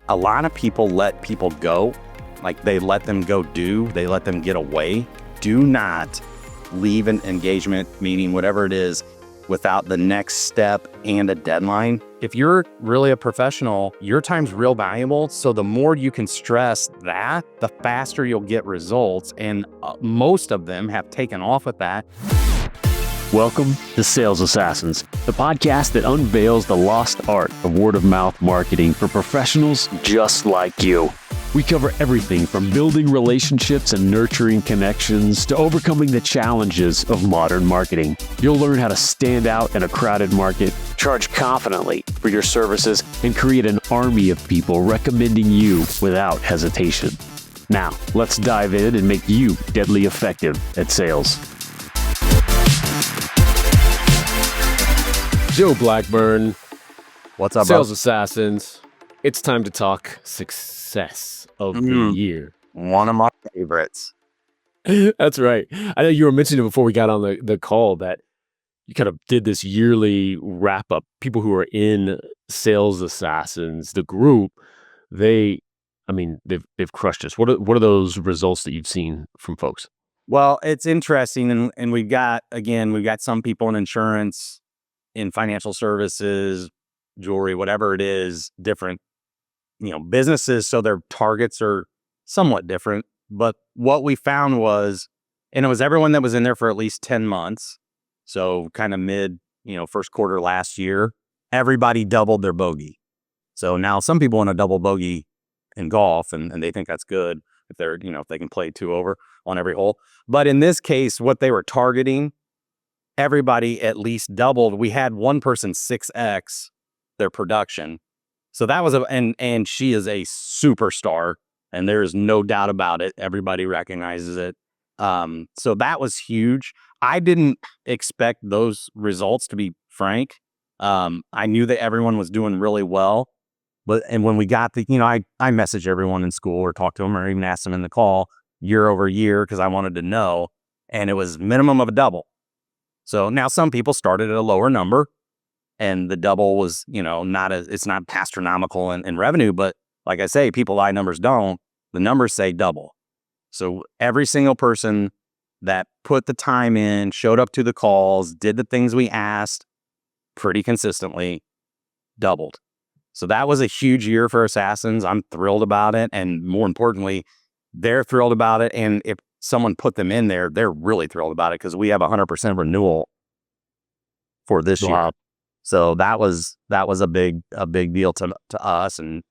a lot of people let people go. Like they let them go they let them get away. Do not leave an engagement, meeting, whatever it is, without the next step and a deadline. If you're really a professional, your time's real valuable. So the more you can stress that, the faster you'll get results. And most of them have taken off with that. Welcome to Sales Assassins, the podcast that unveils the lost art of word-of-mouth marketing for professionals just like you. We cover everything from building relationships and nurturing connections to overcoming the challenges of modern marketing. You'll learn how to stand out in a crowded market, charge confidently for your services, and create an army of people recommending you without hesitation. Now, let's dive in and make you deadly effective at sales. Joe Blackburn. What's up, Sales bro? Assassins. It's time to talk success of the year. One of my favorites. That's right. I know you were mentioning before we got on the call that you kind of did this yearly wrap up. People who are in Sales Assassins, the group, they've crushed us. What are those results that you've seen from folks? Well, it's interesting, and we've got some people in insurance, in financial services, jewelry, whatever it is, different, businesses. So their targets are somewhat different. But what we found was, and it was everyone that was in there for at least 10 months. So kind of first quarter last year, everybody doubled their bogey. So now some people want to double bogey in golf and they think that's good if they're, if they can play 2 over on every hole. But in this case, what they were targeting, everybody at least doubled. We had one person 6x their production. So that was and she is a superstar, and there is no doubt about it. Everybody recognizes it. So that was huge. I didn't expect those results, to be frank. I knew that everyone was doing really well, and when we got I messaged everyone in school or talked to them or even asked them in the call year over year because I wanted to know, and it was minimum of a double. So now some people started at a lower number, and the double was, it's not astronomical in revenue, but like I say, people lie, numbers don't. The numbers say double. So every single person that put the time in, showed up to the calls, did the things we asked pretty consistently, doubled. So that was a huge year for Assassins. I'm thrilled about it. And more importantly, they're thrilled about it. And if someone put them in there, they're really thrilled about it because we have 100% renewal for this year. So that was a big deal to us. And,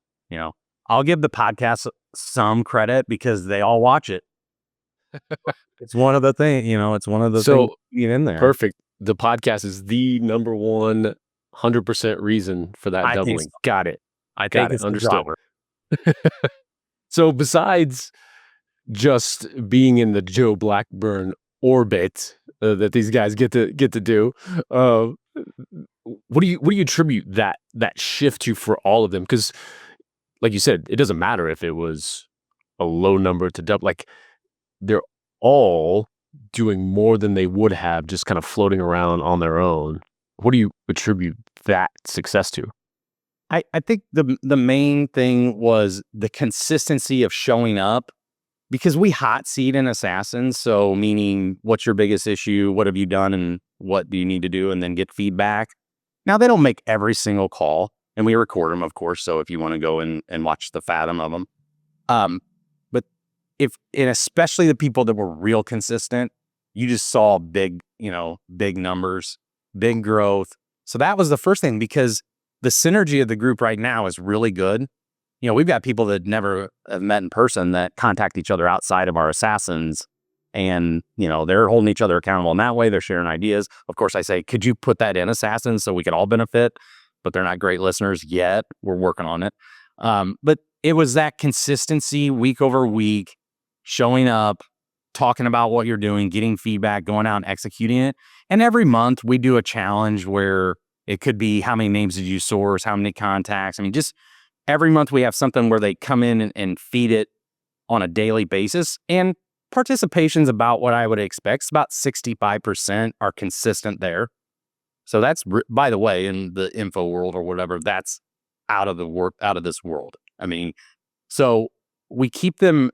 I'll give the podcast some credit because they all watch it. It's one of the things, it's one of the things you get in there. Perfect. The podcast is the number one 100% reason for that doubling. So. Got it. I think it's understood. So besides just being in the Joe Blackburn orbit that these guys get to do, what do you attribute that shift to for all of them? Because, like you said, it doesn't matter if it was a low number to double. Like they're all doing more than they would have just kind of floating around on their own. What do you attribute that success to? I think the main thing was the consistency of showing up, because we hot seat in Assassins. So meaning, what's your biggest issue? What have you done? And what do you need to do? And then get feedback. Now, they don't make every single call, and we record them, of course. So if you want to go and watch the fathom of them. But and especially the people that were real consistent, you just saw big numbers, big growth. So that was the first thing, because the synergy of the group right now is really good. We've got people that never have met in person that contact each other outside of our Assassins, and, they're holding each other accountable in that way. They're sharing ideas. Of course, I say, could you put that in Assassins so we could all benefit? But they're not great listeners yet. We're working on it. But it was that consistency week over week, showing up, talking about what you're doing, getting feedback, going out and executing it. And every month we do a challenge where it could be, how many names did you source? How many contacts? Just every month we have something where they come in and feed it on a daily basis. And participation's about what I would expect. It's about 65% are consistent there. So that's, by the way, in the info world or whatever, that's out of this world. I mean, so we keep them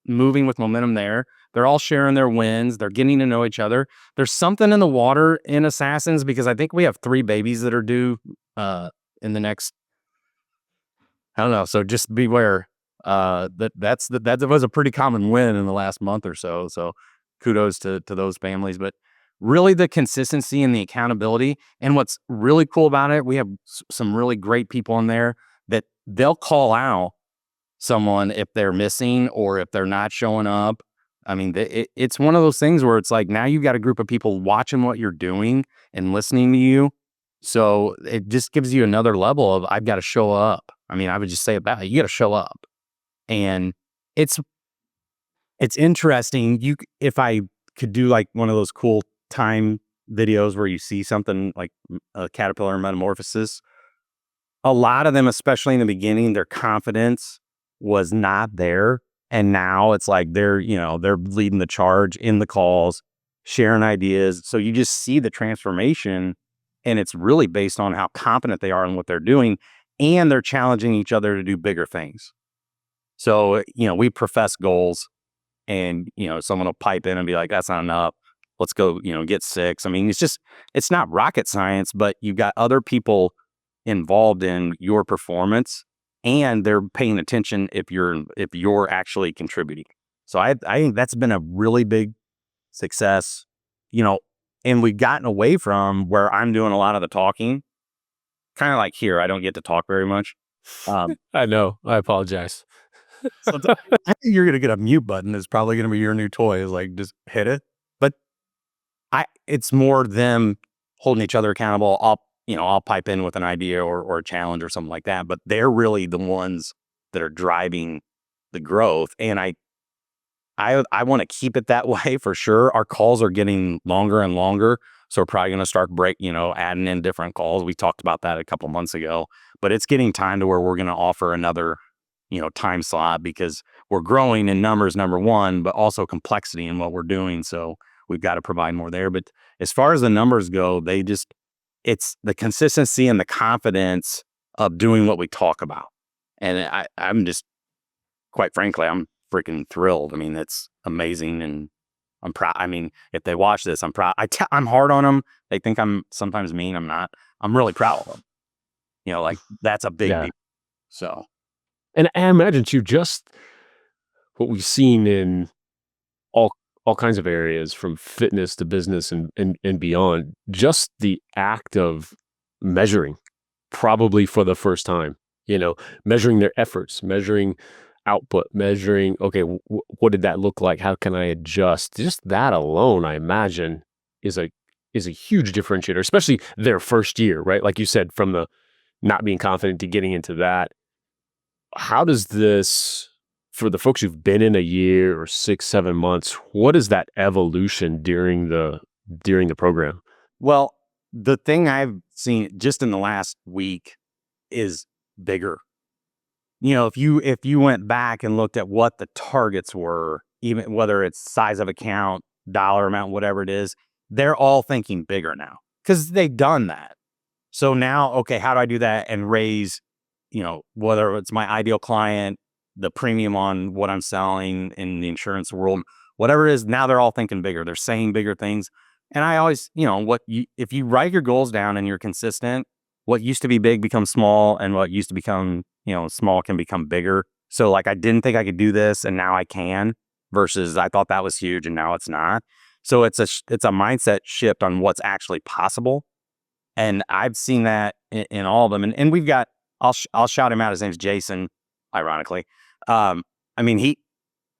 moving with momentum there. They're all sharing their wins. They're getting to know each other. There's something in the water in Assassins because I think we have 3 babies that are due in the next, I don't know. So just beware. That was a pretty common win in the last month or so. So kudos to those families. But really the consistency and the accountability. And what's really cool about it, we have some really great people in there that they'll call out someone if they're missing or if they're not showing up. I mean, it's one of those things where it's like now you've got a group of people watching what you're doing and listening to you. So it just gives you another level of I've got to show up. I mean, I would just say about it, you got to show up. And it's interesting. If I could do like one of those cool time videos where you see something like a caterpillar metamorphosis, a lot of them, especially in the beginning, their confidence was not there. And now it's like they're leading the charge in the calls, sharing ideas. So you just see the transformation, and it's really based on how confident they are in what they're doing, and they're challenging each other to do bigger things. So, we profess goals, and, someone will pipe in and be like, that's not enough. Let's go, get 6. I mean, it's not rocket science, but you've got other people involved in your performance, and they're paying attention if you're actually contributing. So I think that's been a really big success, and we've gotten away from where I'm doing a lot of the talking. Kind of like here, I don't get to talk very much. I know. I apologize. So I think you're gonna get a mute button. It's probably gonna be your new toy. Is like just hit it. But it's more them holding each other accountable. I'll pipe in with an idea or a challenge or something like that. But they're really the ones that are driving the growth. And I want to keep it that way for sure. Our calls are getting longer and longer. So we're probably going to start adding in different calls. We talked about that a couple months ago, but it's getting time to where we're going to offer another, time slot because we're growing in numbers, number one, but also complexity in what we're doing. So we've got to provide more there. But as far as the numbers go, it's the consistency and the confidence of doing what we talk about. And I'm just, quite frankly, I'm freaking thrilled. I mean, it's amazing. And I'm proud. I mean, if they watch this, I'm proud. I'm hard on them. They think I'm sometimes mean. I'm not. I'm really proud of them. Like that's a big deal. So. And I imagine too, just what we've seen in all kinds of areas from fitness to business and beyond, just the act of measuring, probably for the first time, measuring their efforts, measuring output, measuring, okay, what did that look like? How can I adjust? Just that alone, I imagine, is a huge differentiator, especially their first year, right? Like you said, from the not being confident to getting into that. How does this, for the folks who've been in a year or 6, 7 months, what is that evolution during the program? Well, the thing I've seen just in the last week is bigger. If you went back and looked at what the targets were, even whether it's size of account, dollar amount, whatever it is, they're all thinking bigger now because they've done that. So now, okay, how do I do that and raise, whether it's my ideal client, the premium on what I'm selling in the insurance world, whatever it is, now they're all thinking bigger. They're saying bigger things. And I always, if you write your goals down and you're consistent, what used to be big becomes small, and what used to become, small can become bigger. So like, I didn't think I could do this and now I can, versus I thought that was huge and now it's not. So it's a mindset shift on what's actually possible. And I've seen that in all of them. And we've got, I'll shout him out. His name's Jason, ironically. I mean,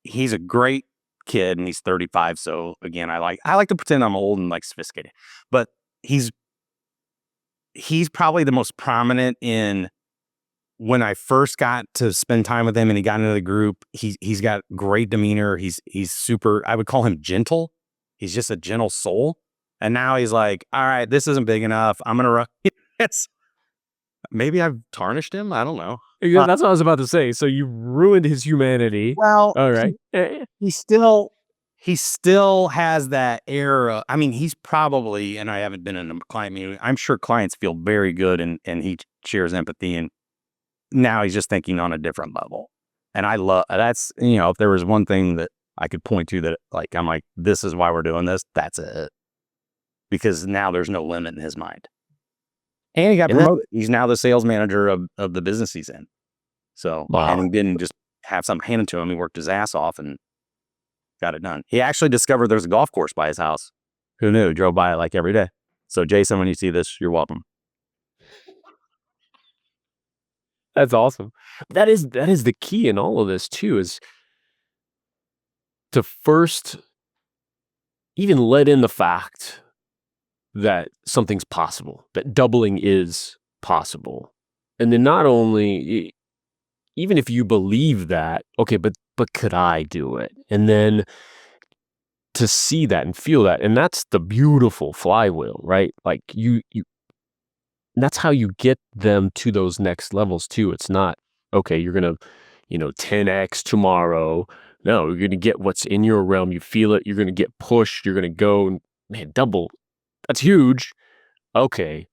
he's a great kid and he's 35. So again, I like to pretend I'm old and like sophisticated, but he's probably the most prominent in when I first got to spend time with him and he got into the group. He's got great demeanor. He's super, I would call him gentle. He's just a gentle soul. And now he's like, all right, this isn't big enough. I'm going to run. Maybe I've tarnished him. I don't know. Yeah, that's what I was about to say. So you ruined his humanity. Well, all right. He still has that air. I mean, he's probably, and I haven't been in a client meeting, I'm sure clients feel very good and he shares empathy. And now he's just thinking on a different level. And I love that's, if there was one thing that I could point to that like, I'm like, this is why we're doing this. That's it. Because now there's no limit in his mind. And he got promoted. He's now the sales manager of the business he's in. So, Wow. and he didn't just have something handed to him. He worked his ass off and got it done. He actually discovered there's a golf course by his house. Who knew? Drove by it like every day. So Jason, when you see this, you're welcome. That's awesome. That is the key in all of this too, is to first even let in the fact that something's possible, that doubling is possible. And then not only, even if you believe that, okay, but could I do it? And then to see that and feel that. And that's the beautiful flywheel, right? Like you that's how you get them to those next levels too. It's not, okay, you're going to, 10x tomorrow. No, you're going to get what's in your realm. You feel it. You're going to get pushed. You're going to go and, man, double. That's huge. Okay.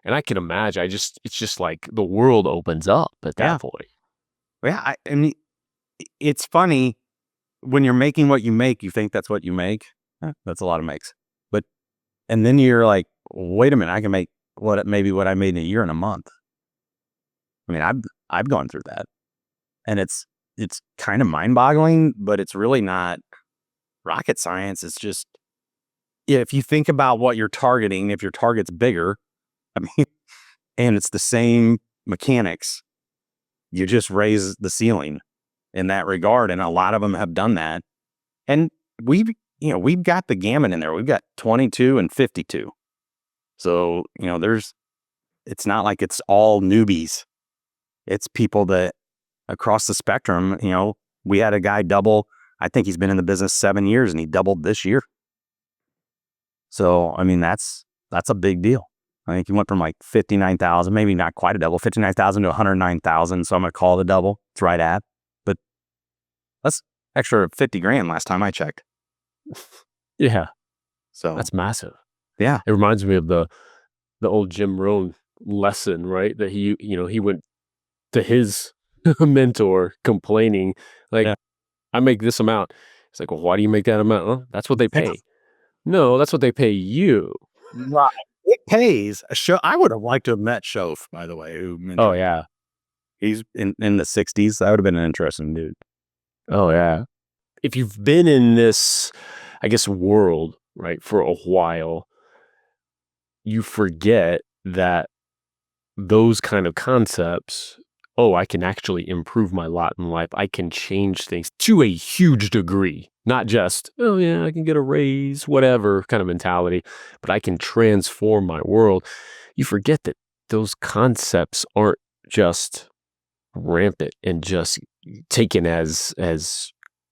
And I can imagine, it's just like the world opens up at that point. Yeah. I mean, it's funny when you're making what you make, you think that's what you make. That's a lot of makes. And then you're like, wait a minute, I can make maybe what I made in a year and a month. I mean, I've gone through that, and it's kind of mind boggling, but it's really not rocket science. It's just, if you think about what you're targeting, if your target's bigger, I mean, and it's the same mechanics, you just raise the ceiling in that regard. And a lot of them have done that. And we've got the gamut in there. We've got 22 and 52. So, it's not like it's all newbies. It's people that across the spectrum, we had a guy double. I think he's been in the business 7 years and he doubled this year. So, I mean, that's a big deal. I think he went from like 59,000, maybe not quite a double, 59,000 to 109,000. So I'm going to call it a double. It's right at, but that's extra 50 grand last time I checked. Yeah. So that's massive. Yeah. It reminds me of the old Jim Rohn lesson, right? That he went to his mentor complaining, like, I make this amount. It's like, well, why do you make that amount? Well, that's what they pay. No, that's what they pay you. Right. It pays. I would have liked to have met Shof, by the way. Oh, yeah. He's in the 60s. That would have been an interesting dude. Oh, yeah. If you've been in this, I guess, world, right, for a while, you forget that those kind of concepts, I can actually improve my lot in life. I can change things to a huge degree, not just, oh yeah, I can get a raise, whatever kind of mentality, but I can transform my world. You forget that those concepts aren't just rampant and just taken as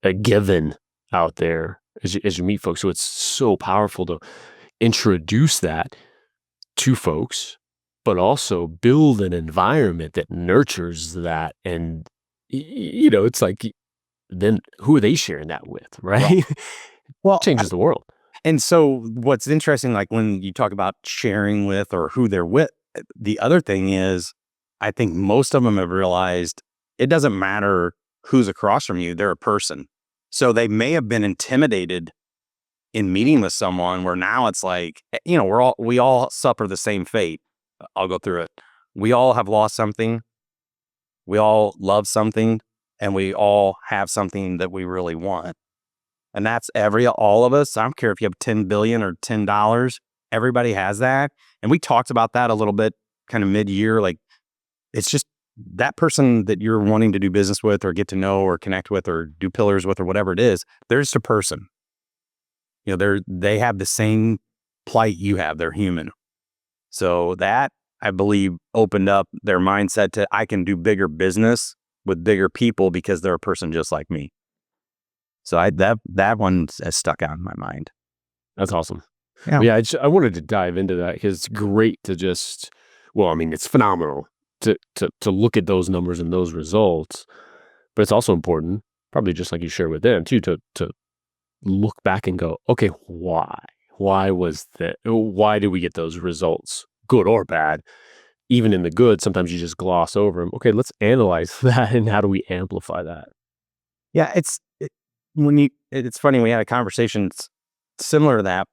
a given out there as you meet folks. So it's so powerful to introduce that to folks, but also build an environment that nurtures that. And, it's like, then who are they sharing that with, right? Well, changes the world. And so what's interesting, like when you talk about sharing with or who they're with, the other thing is, I think most of them have realized it doesn't matter who's across from you, they're a person. So they may have been intimidated in meeting with someone where now it's like, we all suffer the same fate. I'll go through it. We all have lost something. We all love something, and we all have something that we really want. And that's all of us. I don't care if you have 10 billion or $10, everybody has that. And we talked about that a little bit kind of mid-year. Like, it's just that person that you're wanting to do business with or get to know or connect with or do pillars with or whatever it is, they're just a person. They have the same plight you have. They're human. So that, I believe, opened up their mindset to, I can do bigger business with bigger people because they're a person just like me. So that one has stuck out in my mind. That's awesome. Yeah, I wanted to dive into that because it's great to just, it's phenomenal to look at those numbers and those results, but it's also important, probably just like you shared with them too, to look back and go, okay, why was that? Why did we get those results, good or bad? even in the good, sometimes you just gloss over them. Okay, let's analyze that, and how do we amplify that? Yeah, it's funny, we had a conversation similar to that,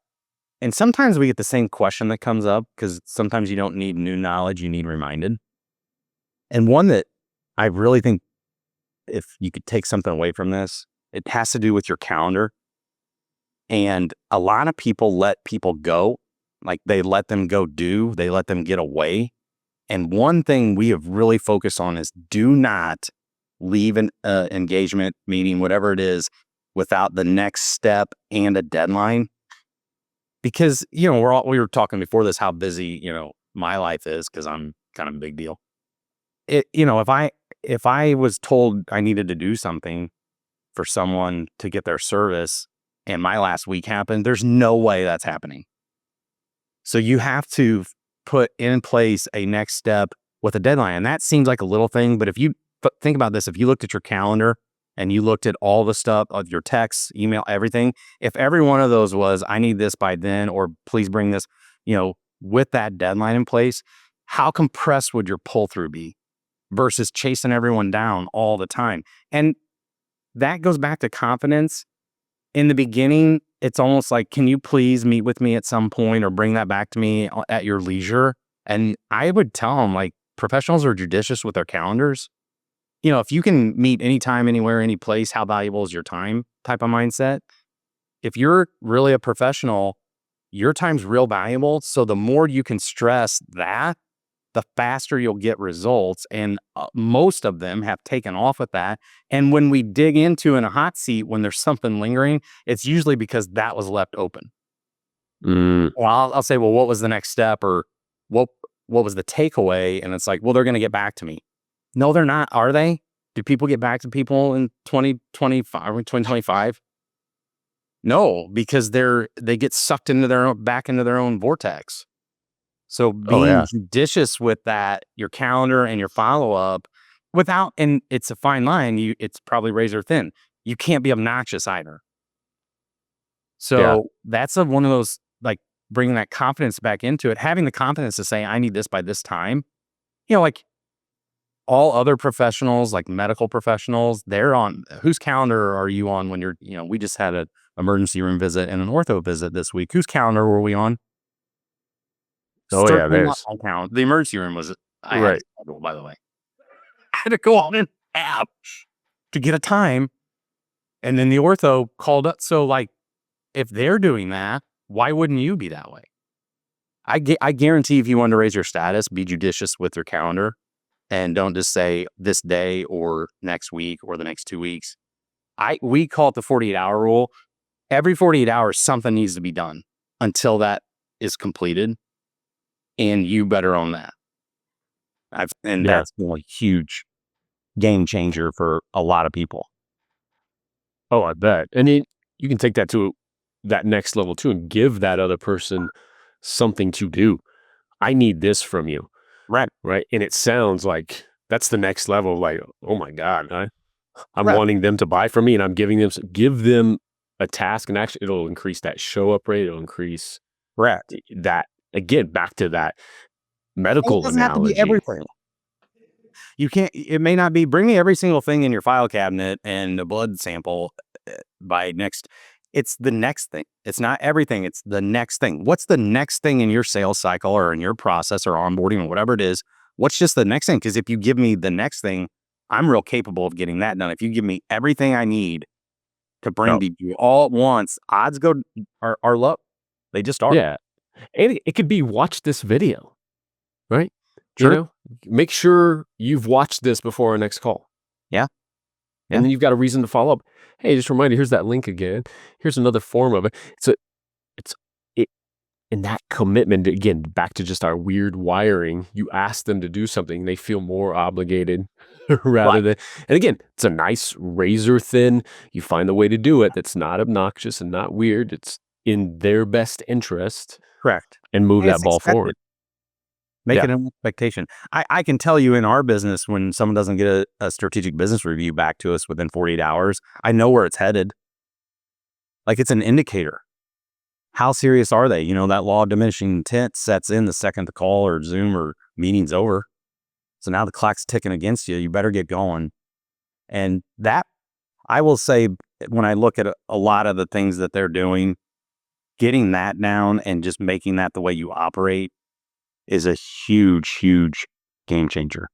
and sometimes we get the same question that comes up because sometimes you don't need new knowledge, you need reminded. And one that I really think, if you could take something away from this, it has to do with your calendar. And a lot of people let people go, like they let them go they let them get away. And one thing we have really focused on is do not leave an engagement, meeting, whatever it is, without the next step and a deadline. Because, we were talking before this, how busy, my life is, because I'm kind of a big deal. If I was told I needed to do something for someone to get their service and my last week happened, there's no way that's happening. So you have to put in place a next step with a deadline. And that seems like a little thing, but if you think about this, if you looked at your calendar and you looked at all the stuff of your texts, email, everything, if every one of those was, I need this by then, or please bring this, with that deadline in place, how compressed would your pull through be versus chasing everyone down all the time? And that goes back to confidence. In the beginning, it's almost like, can you please meet with me at some point or bring that back to me at your leisure? And I would tell them, like, professionals are judicious with their calendars. If you can meet anytime, anywhere, any place, how valuable is your time type of mindset? If you're really a professional, your time's real valuable. So the more you can stress that, the faster you'll get results. And most of them have taken off with that. And when we dig into in a hot seat, when there's something lingering, it's usually because that was left open. Mm. Well, I'll say, well, what was the next step, or what was the takeaway? And it's like, well, they're going to get back to me. No, they're not. Are they? Do people get back to people in 2025 or 2025? No, because they get sucked into back into their own vortex. So Oh being yeah. judicious with that, your calendar and your follow-up, and it's a fine line, it's probably razor thin. You can't be obnoxious either. Yeah. So that's one of those, like, bringing that confidence back into it, having the confidence to say, I need this by this time. Like all other professionals, like medical professionals, they're on, whose calendar are you on when we just had an emergency room visit and an ortho visit this week. Whose calendar were we on? Oh yeah. Certainly not There's my calendar. The emergency room was, I had to right. schedule, by the way. I had to go on an app to get a time. And then the ortho called up. So, like, if they're doing that, why wouldn't you be that way? I guarantee, if you want to raise your status, be judicious with your calendar and don't just say this day or next week or the next 2 weeks. We call it the 48-hour rule. Every 48 hours, something needs to be done until that is completed. And you better own that. And Yeah. that's a huge game changer for a lot of people. Oh, I bet. And you can take that to that next level too, and give that other person something to do. I need this from you, Right. right? And it sounds like that's the next level. Like, oh my God, I'm Right. wanting them to buy from me, and I'm give them a task, and actually, it'll increase that show up rate. It'll increase Correct. that again. Back to that And it medical doesn't have to be analogy. everything. It may not be, bring me every single thing in your file cabinet and a blood sample by next. It's the next thing. It's not everything. It's the next thing. What's the next thing in your sales cycle or in your process or onboarding or whatever it is? What's just the next thing? Because if you give me the next thing, I'm real capable of getting that done. If you give me everything I need to bring No, to you all at once, odds are low. They just are. yeah, and it could be watch this video, right? You Sure. know, make sure you've watched this before our next call. Yeah. And Yeah. then you've got a reason to follow up. Hey, just a reminder, here's that link again. Here's another form of it. It's it and that commitment, again, back to just our weird wiring. You ask them to do something, they feel more obligated rather Right. than, and again, it's a nice razor thin. You find the way to do it that's not obnoxious and not weird. It's in their best interest, Correct. and move And that it's ball expected. forward. Make Yeah. it an expectation. I can tell you, in our business, when someone doesn't get a strategic business review back to us within 48 hours, I know where it's headed. Like, it's an indicator. How serious are they? That law of diminishing intent sets in the second the call or Zoom or meeting's over. So now the clock's ticking against you. You better get going. And that, I will say, when I look at a lot of the things that they're doing, getting that down and just making that the way you operate is a huge, huge game changer.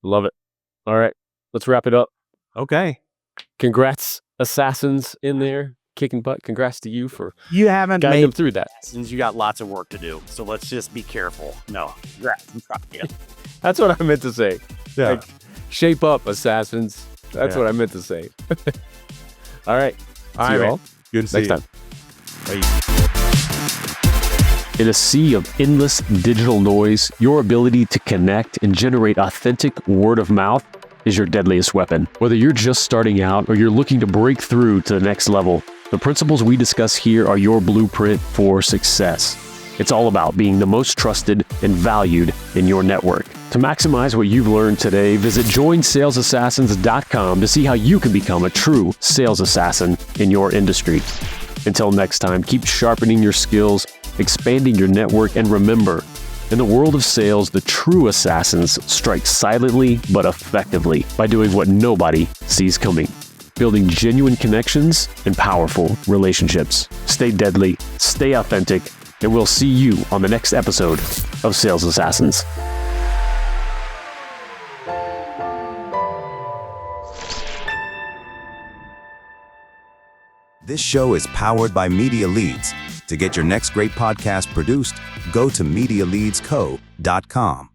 Love it. All right, let's wrap it up. Okay. Congrats, assassins in there, kicking butt. Congrats to you for You haven't guiding them made through that. since you got lots of work to do. So let's just be careful. No. Yeah. That's what I meant to say. Yeah. Like, shape up, assassins. That's Yeah. what I meant to say. All right. All See right, you man. all Good to see next you. time. Bye. In a sea of endless digital noise, your ability to connect and generate authentic word of mouth is your deadliest weapon. Whether you're just starting out or you're looking to break through to the next level, the principles we discuss here are your blueprint for success. It's all about being the most trusted and valued in your network. To maximize what you've learned today, visit joinsalesassassins.com to see how you can become a true sales assassin in your industry. Until next time, keep sharpening your skills, expanding your network, and remember, in the world of sales, the true assassins strike silently but effectively by doing what nobody sees coming, building genuine connections and powerful relationships. Stay deadly, stay authentic, and we'll see you on the next episode of Sales Assassins. This show is powered by Media Leads. To get your next great podcast produced, go to MediaLeadsCo.com.